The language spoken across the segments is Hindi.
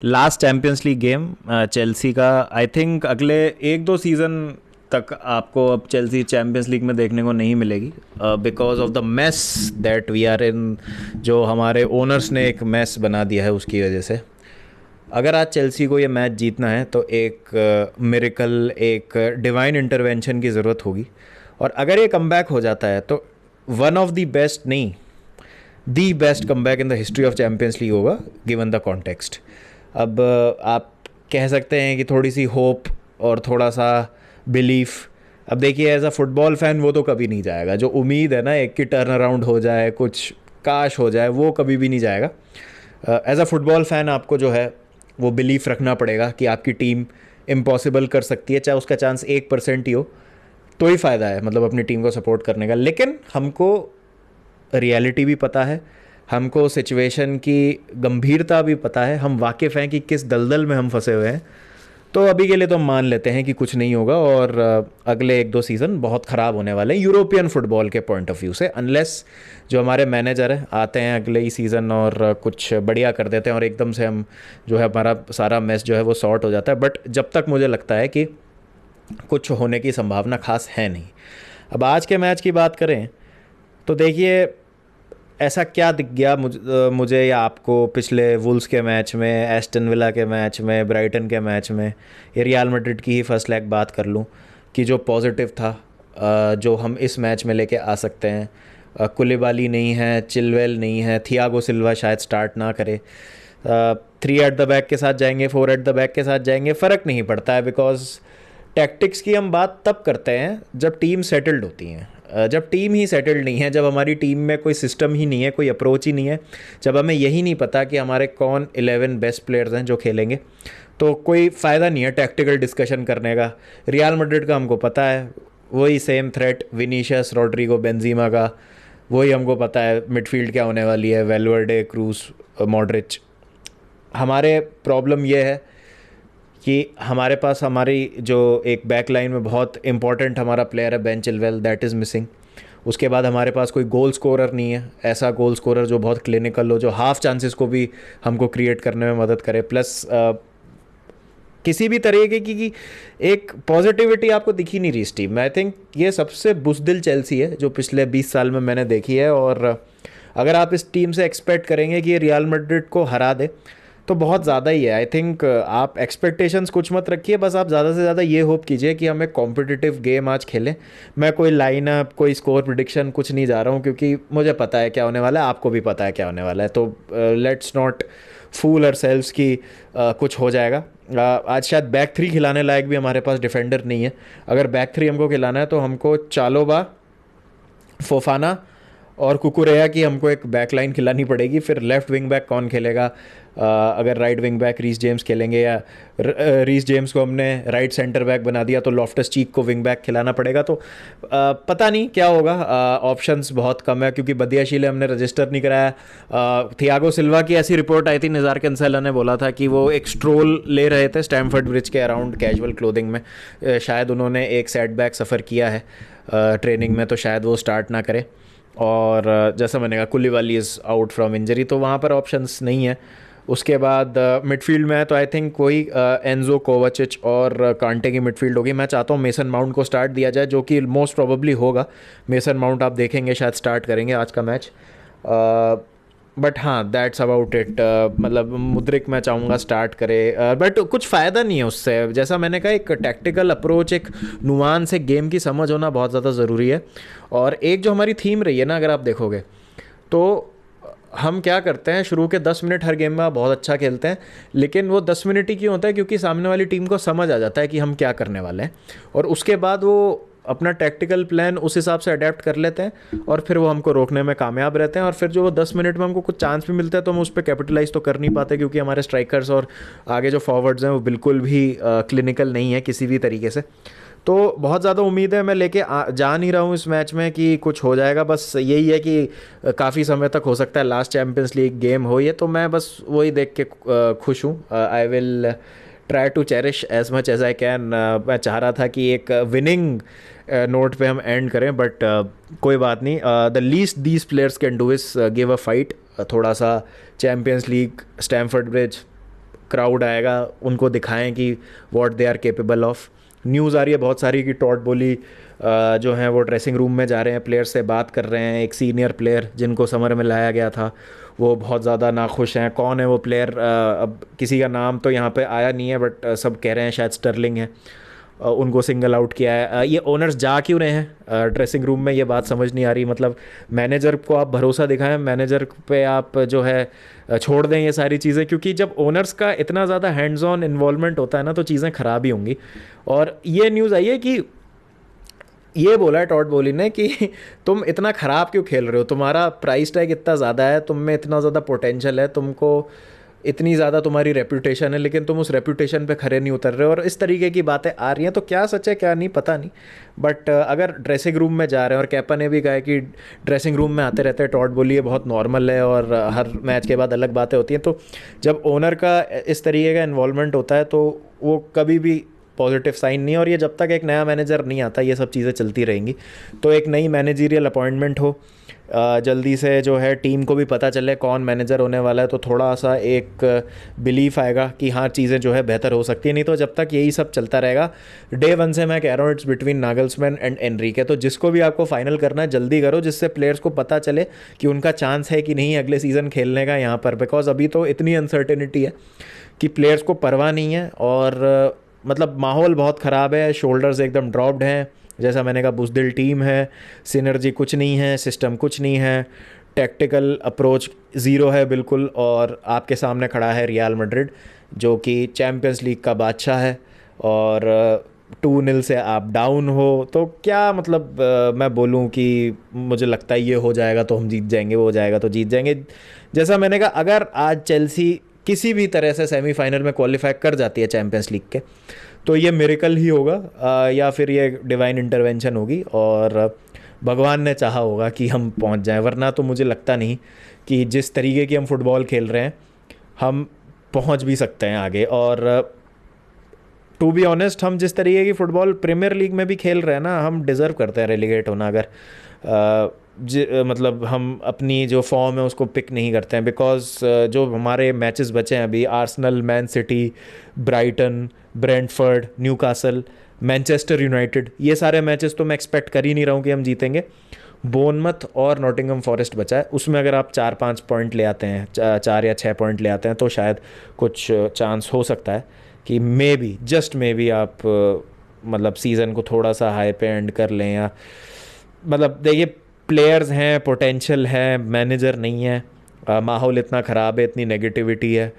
Last champions league game Chelsea का। आई थिंक अगले एक दो सीज़न तक आपको अब चेल्सी चैंपियंस लीग में देखने को नहीं मिलेगी, because of the mess that we are in. जो हमारे ओनर्स ने एक मेस बना दिया है, उसकी वजह से अगर आज चेल्सी को ये मैच जीतना है तो एक मिरेकल, एक डिवाइन इंटरवेंशन की ज़रूरत होगी। और अगर ये कमबैक हो जाता है तो वन ऑफ द बेस्ट नहीं, the best comeback in the history of champions league होगा, गिवन द कॉन्टेक्स्ट। अब आप कह सकते हैं कि थोड़ी सी होप और थोड़ा सा बिलीफ। अब देखिए, एज अ फुटबॉल फैन वो तो कभी नहीं जाएगा। जो उम्मीद है ना एक कि टर्न अराउंड हो जाए, कुछ काश हो जाए, वो कभी भी नहीं जाएगा। एज अ फुटबॉल फैन आपको जो है वो बिलीफ रखना पड़ेगा कि आपकी टीम इम्पॉसिबल कर सकती है, चाहे उसका चांस 1% ही हो, तो ही फ़ायदा है मतलब अपनी टीम को सपोर्ट करने का। लेकिन हमको रियलिटी भी पता है, हमको सिचुएशन की गंभीरता भी पता है, हम वाकिफ़ हैं कि किस दलदल में हम फंसे हुए हैं। तो अभी के लिए तो हम मान लेते हैं कि कुछ नहीं होगा और अगले एक दो सीज़न बहुत ख़राब होने वाले हैं यूरोपियन फुटबॉल के पॉइंट ऑफ व्यू से, अनलेस जो हमारे मैनेजर हैं आते हैं अगले ही सीज़न और कुछ बढ़िया कर देते हैं और एकदम से हम जो है हमारा सारा मैच जो है वो सॉर्ट हो जाता है। बट जब तक मुझे लगता है कि कुछ होने की संभावना खास है नहीं। अब आज के मैच की बात करें तो देखिए, ऐसा क्या दिख गया मुझे या आपको पिछले वुल्स के मैच में, एस्टन विला के मैच में, ब्राइटन के मैच में, या रियल मैड्रिड की ही फर्स्ट लेग बात कर लूँ कि जो पॉजिटिव था, जो हम इस मैच में लेके आ सकते हैं। कुलिबाली नहीं है, चिलवेल नहीं है, थियागो सिल्वा शायद स्टार्ट ना करे, 3 एट द बैक के साथ जाएंगे, 4 एट द बैक के साथ जाएंगे, फ़र्क नहीं पड़ता है। बिकॉज टैक्टिक्स की हम बात तब करते हैं जब टीम सेटल्ड होती हैं। जब टीम ही सेटल्ड नहीं है, जब हमारी टीम में कोई सिस्टम ही नहीं है, कोई अप्रोच ही नहीं है, जब हमें यही नहीं पता कि हमारे कौन 11 बेस्ट प्लेयर्स हैं जो खेलेंगे, तो कोई फ़ायदा नहीं है टैक्टिकल डिस्कशन करने का। रियल मैड्रिड का हमको पता है, वही same threat Vinicius, Rodrigo, Benzema का वही हमको पता है। मिडफील्ड क्या होने वाली है, वेलवर्डे, क्रूस, मॉड्रिच। हमारे प्रॉब्लम ये है कि हमारे पास हमारी जो एक बैक लाइन में बहुत इंपॉर्टेंट हमारा प्लेयर है Ben Chilwell, that is missing. उसके बाद हमारे पास कोई गोल स्कोरर नहीं है, ऐसा गोल स्कोरर जो बहुत क्लिनिकल हो, जो हाफ चांसेस को भी हमको क्रिएट करने में मदद करे। प्लस किसी भी तरीके की एक पॉजिटिविटी आपको दिख ही नहीं रही इस टीम में। आई थिंक ये सबसे बुज़दिल चेल्सी है जो पिछले 20 साल में मैंने देखी है। और अगर आप इस टीम से एक्सपेक्ट करेंगे कि ये रियल मैड्रिड को हरा दे तो बहुत ज़्यादा ही है। आई थिंक आप एक्सपेक्टेशंस कुछ मत रखिए, बस आप ज़्यादा से ज़्यादा ये होप कीजिए कि हम एक कॉम्पिटिटिव गेम आज खेलें। मैं कोई लाइनअप, कोई स्कोर प्रिडिक्शन कुछ नहीं जा रहा हूँ, क्योंकि मुझे पता है क्या होने वाला है, आपको भी पता है क्या होने वाला है। तो लेट्स नॉट फूल आवरसेल्व्स की कुछ हो जाएगा। आज शायद बैक थ्री खिलाने लायक भी हमारे पास डिफेंडर नहीं है। अगर बैक थ्री हमको खिलाना है तो हमको चालोबा, फोफाना और कुकुरेया की हमको एक बैक लाइन खिलानी पड़ेगी। फिर लेफ्ट विंग बैक कौन खेलेगा? अगर right wing back Reece James खेलेंगे, या रीस जेम्स को हमने राइट सेंटर बैक बना दिया तो लॉफ्टस चीक को विंग बैक खिलाना पड़ेगा। तो पता नहीं क्या होगा। ऑप्शंस बहुत कम है क्योंकि बदियाशीले हमने रजिस्टर नहीं कराया। थियागो सिल्वा की ऐसी रिपोर्ट आई थी, निज़ार कैंसेला ने बोला था कि वो एक स्ट्रोल ले रहे थे स्टैमफर्ड ब्रिज के अराउंड कैजुअल क्लोथिंग में। शायद उन्होंने एक सेटबैक सफ़र किया है ट्रेनिंग में, तो शायद वो स्टार्ट ना करे। और जैसा मैंने कहा, कुलीबाली इज़ आउट फ्रॉम इंजरी, तो वहाँ पर ऑप्शंस नहीं है। उसके बाद मिडफील्ड में है तो आई थिंक कोई एंजो, कोवाचिच और कांटे की मिडफील्ड होगी। मैं चाहता हूँ मेसन माउंट को स्टार्ट दिया जाए, जो कि मोस्ट प्रोबेबली होगा। मेसन माउंट आप देखेंगे शायद स्टार्ट करेंगे आज का मैच। बट हाँ, दैट्स अबाउट इट। मतलब मुद्रिक मैं चाहूँगा स्टार्ट करे, बट कुछ फ़ायदा नहीं है उससे। जैसा मैंने कहा, एक टैक्टिकल अप्रोच, एक नुआंस, एक गेम की समझ होना बहुत ज़्यादा ज़रूरी है। और एक जो हमारी थीम रही है ना, अगर आप देखोगे तो हम क्या करते हैं, शुरू के 10 मिनट हर गेम में आप बहुत अच्छा खेलते हैं, लेकिन वो 10 मिनट ही क्यों होता है? क्योंकि सामने वाली टीम को समझ आ जाता है कि हम क्या करने वाले हैं, और उसके बाद वो अपना टैक्टिकल प्लान उस हिसाब से अडेप्ट कर लेते हैं, और फिर वो हमको रोकने में कामयाब रहते हैं। और फिर जो वो 10 मिनट में हमको कुछ चांस भी मिलता है तो हम उस पर कैपिटलाइज तो कर नहीं पाते, क्योंकि हमारे स्ट्राइकर्स और आगे जो फॉरवर्ड्स हैं वो बिल्कुल भी क्लिनिकल नहीं है किसी भी तरीके से। तो बहुत ज़्यादा उम्मीद है, मैं लेके जा नहीं रहा हूँ इस मैच में कि कुछ हो जाएगा। बस यही है कि काफ़ी समय तक हो सकता है लास्ट चैम्पियंस लीग गेम हो ये, तो मैं बस वही देख के खुश हूँ। I will try to cherish as much as I can. मैं चाह रहा था कि एक विनिंग नोट पे हम एंड करें, बट कोई बात नहीं। The least these players can do is give a fight. थोड़ा सा champions league, Stamford Bridge, crowd आएगा, उनको दिखाएं कि what they are capable of. News आ रही है बहुत सारी कि टॉड बोली जो हैं वो ड्रेसिंग रूम में जा रहे हैं, प्लेयर से बात कर रहे हैं। एक सीनियर प्लेयर जिनको समर में लाया गया था वो बहुत ज़्यादा नाखुश हैं। कौन है वो प्लेयर, अब किसी का नाम तो यहाँ पे आया नहीं है, बट सब कह रहे हैं शायद स्टर्लिंग है। उनको सिंगल आउट किया है। ये ओनर्स जा क्यों रहे हैं ड्रेसिंग रूम में, ये बात समझ नहीं आ रही। मतलब मैनेजर को आप भरोसा दिखाएं, मैनेजर पे आप जो है छोड़ दें ये सारी चीज़ें, क्योंकि जब ओनर्स का इतना ज़्यादा हैंड्स ऑन इन्वॉल्वमेंट होता है ना तो चीज़ें ख़राब ही होंगी। और ये न्यूज़ आई है कि ये बोला है टॉड बोली ने कि तुम इतना ख़राब क्यों खेल रहे हो, तुम्हारा प्राइस टैग इतना ज़्यादा है, तुम में इतना ज़्यादा पोटेंशियल है, तुमको इतनी ज़्यादा तुम्हारी रेपुटेशन है, लेकिन तुम उस रेपुटेशन पे खरे नहीं उतर रहे हो। और इस तरीके की बातें आ रही हैं, तो क्या सच है क्या नहीं पता नहीं, बट अगर ड्रेसिंग रूम में जा रहे हैं, और कैपा ने भी कहा है कि ड्रेसिंग रूम में आते रहते हैं टॉड बोली, ये बहुत नॉर्मल है और हर मैच के बाद अलग बातें होती हैं। तो जब ओनर का इस तरीके का इन्वॉल्वमेंट होता है तो वो कभी भी पॉजिटिव साइन नहीं है। और ये जब तक एक नया मैनेजर नहीं आता ये सब चीज़ें चलती रहेंगी। तो एक नई मैनेजरियल अपॉइंटमेंट हो जल्दी से, जो है टीम को भी पता चले कौन मैनेजर होने वाला है, तो थोड़ा सा एक बिलीफ आएगा कि हाँ चीज़ें जो है बेहतर हो सकती है। नहीं तो जब तक यही सब चलता रहेगा, डे वन से मैं कह रहा हूँ it's between Nagelsmann and Enrique. तो जिसको भी आपको फाइनल करना है जल्दी करो, जिससे प्लेयर्स को पता चले कि उनका चांस है कि नहीं अगले सीज़न खेलने का यहाँ पर। बिकॉज अभी तो इतनी अनसर्टेनिटी है कि प्लेयर्स को परवाह नहीं है, और मतलब माहौल बहुत ख़राब है, शोल्डर्स एकदम ड्रॉप्ड हैं। जैसा मैंने कहा बुज़दिल टीम है, सिनर्जी कुछ नहीं है, सिस्टम कुछ नहीं है, टैक्टिकल अप्रोच ज़ीरो है बिल्कुल। और आपके सामने खड़ा है रियल मैड्रिड जो कि चैम्पियंस लीग का बादशाह है, और 2-0 से आप डाउन हो तो क्या मतलब मैं बोलूँ कि मुझे लगता है ये हो जाएगा तो हम जीत जाएंगे, वो हो जाएगा तो जीत जाएंगे। जैसा मैंने कहा अगर आज चेल्सी किसी भी तरह से सेमीफाइनल में क्वालिफाई कर जाती है चैम्पियंस लीग के, तो ये मिरेकल ही होगा, या फिर ये डिवाइन इंटरवेंशन होगी और भगवान ने चाहा होगा कि हम पहुंच जाएं। वरना तो मुझे लगता नहीं कि जिस तरीके की हम फुटबॉल खेल रहे हैं हम पहुंच भी सकते हैं आगे। और टू बी ऑनेस्ट हम जिस तरीके की फ़ुटबॉल प्रीमियर लीग में भी खेल रहे हैं ना, हम डिज़र्व करते हैं रेलीगेट होना। अगर मतलब हम अपनी जो फॉर्म है उसको पिक नहीं करते हैं। बिकॉज जो हमारे मैचेस बचे हैं अभी, Arsenal, Man City, Brighton, Brentford, Newcastle, Manchester United, ये सारे मैचेस तो मैं एक्सपेक्ट कर ही नहीं रहा हूँ कि हम जीतेंगे। बोर्नमथ और नॉटिंघम फॉरेस्ट बचा है, उसमें अगर आप 4-5 पॉइंट ले आते हैं, 4 या 6 पॉइंट ले आते हैं, तो शायद कुछ चांस हो सकता है कि may be, just may be आप मतलब सीज़न को थोड़ा सा हाई पे एंड कर लें। या मतलब देखिए प्लेयर्स हैं, पोटेंशियल है, मैनेजर नहीं है, माहौल इतना ख़राब है, इतनी नेगेटिविटी है,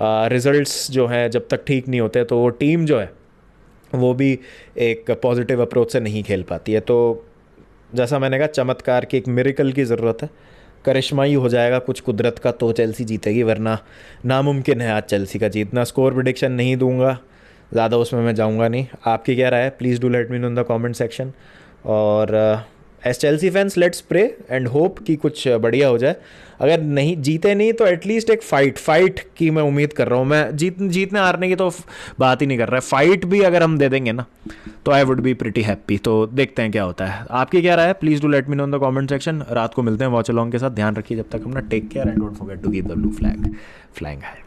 रिज़ल्ट्स जो हैं जब तक ठीक नहीं होते तो वो टीम जो है वो भी एक पॉजिटिव अप्रोच से नहीं खेल पाती है। तो जैसा मैंने कहा चमत्कार की, एक मिरेकल की ज़रूरत है, करिश्मा ही हो जाएगा कुछ कुदरत का तो चेल्सी जीतेगी, वरना नामुमकिन है आज चेल्सी का जीतना। स्कोर प्रेडिक्शन नहीं दूंगा, ज़्यादा उसमें मैं जाऊंगा नहीं। आपकी क्या राय है, please do let me know in the comment section. और as Chelsea fans let's pray and hope कि कुछ बढ़िया हो जाए। अगर नहीं जीते नहीं तो एटलीस्ट एक फाइट की मैं उम्मीद कर रहा हूँ। मैं जीतने हारने की तो बात ही नहीं कर रहा है, फाइट भी अगर हम दे देंगे ना तो I would be pretty happy. तो देखते हैं क्या होता है। आपकी क्या राय है, please do let me know in the comment section. रात को मिलते हैं वॉच अलॉन्ग के साथ। ध्यान रखिए जब तक अपना, take care and don't forget to keep the blue flag flying high.